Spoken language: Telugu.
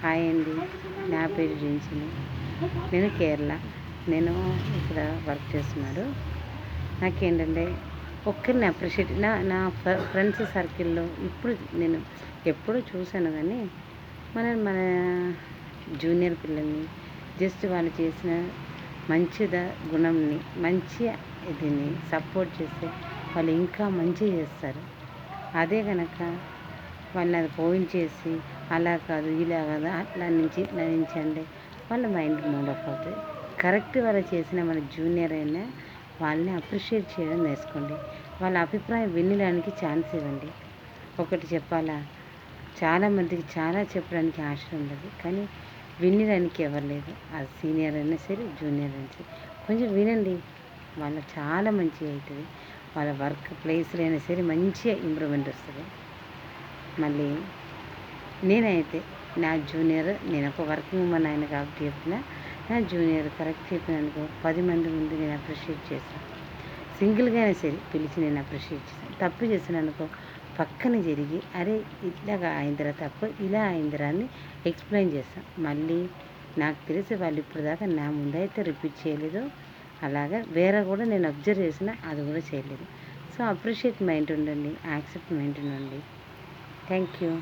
హాయ్ అండి, నా పేరు జిన్సిని. నేను కేరళ. నేను ఇక్కడ వర్క్ చేస్తున్నాడు. నాకేంటంటే ఒక్కరిని అప్రిషియేట్ నా నా ఫ్రెండ్స్ సర్కిల్లో ఇప్పుడు నేను ఎప్పుడూ చూశాను, కానీ మన జూనియర్ పిల్లల్ని జస్ట్ వాళ్ళు చేసిన గుణంని మంచి ఇదిని సపోర్ట్ చేస్తే వాళ్ళు ఇంకా మంచిగా చేస్తారు. అదే కనుక వాళ్ళని అది పోయించేసి అలా కాదు ఇలా కాదు అట్లా నుంచి ఇట్లా నుంచి అంటే వాళ్ళ మైండ్ మూడప్ అవుతుంది. కరెక్ట్ వాళ్ళు చేసిన మన జూనియర్ అయినా వాళ్ళని అప్రిషియేట్ చేయడం నేర్చుకోండి. వాళ్ళ అభిప్రాయం వినడానికి ఛాన్స్ ఇవ్వండి. ఒకటి చెప్పాలా, చాలామందికి చాలా చెప్పడానికి ఆశ ఉండదు, కానీ వినడానికి ఎవరు లేదు. అది సీనియర్ అయినా సరే, జూనియర్ అయినా సరే, కొంచెం వినండి. వాళ్ళకి చాలా మంచిగా అవుతుంది. వాళ్ళ వర్క్ ప్లేస్లో అయినా సరే మంచిగా ఇంప్రూవ్మెంట్ వస్తుంది. మళ్ళీ నేనైతే నా జూనియర్, నేను ఒక వర్కింగ్ ఉమెన్ అయిన కాబట్టి చెప్పిన, నా జూనియర్ కరెక్ట్ చెప్పినందుకు 10 మంది ముందు నేను అప్రిషియేట్ చేశాను. సింగిల్గా అయినా సరే పిలిచి నేను అప్రిషియేట్ చేశాను. తప్పు చేసినందుకు పక్కన జరిగి అరే ఇట్లాగా అయిందిరా, తప్పు ఇలా అయిందిరా అని ఎక్స్ప్లెయిన్ చేస్తాను. మళ్ళీ నాకు తెలిసి వాళ్ళు ఇప్పుడు దాకా నా ముందైతే రిపీట్ చేయలేదు. అలాగా వేరే కూడా నేను అబ్జర్వ్ చేసినా అది కూడా చేయలేదు. సో అప్రిషియేట్ మైండ్ ఉండండి, యాక్సెప్ట్ మైండ్ ఉండండి. Thank you.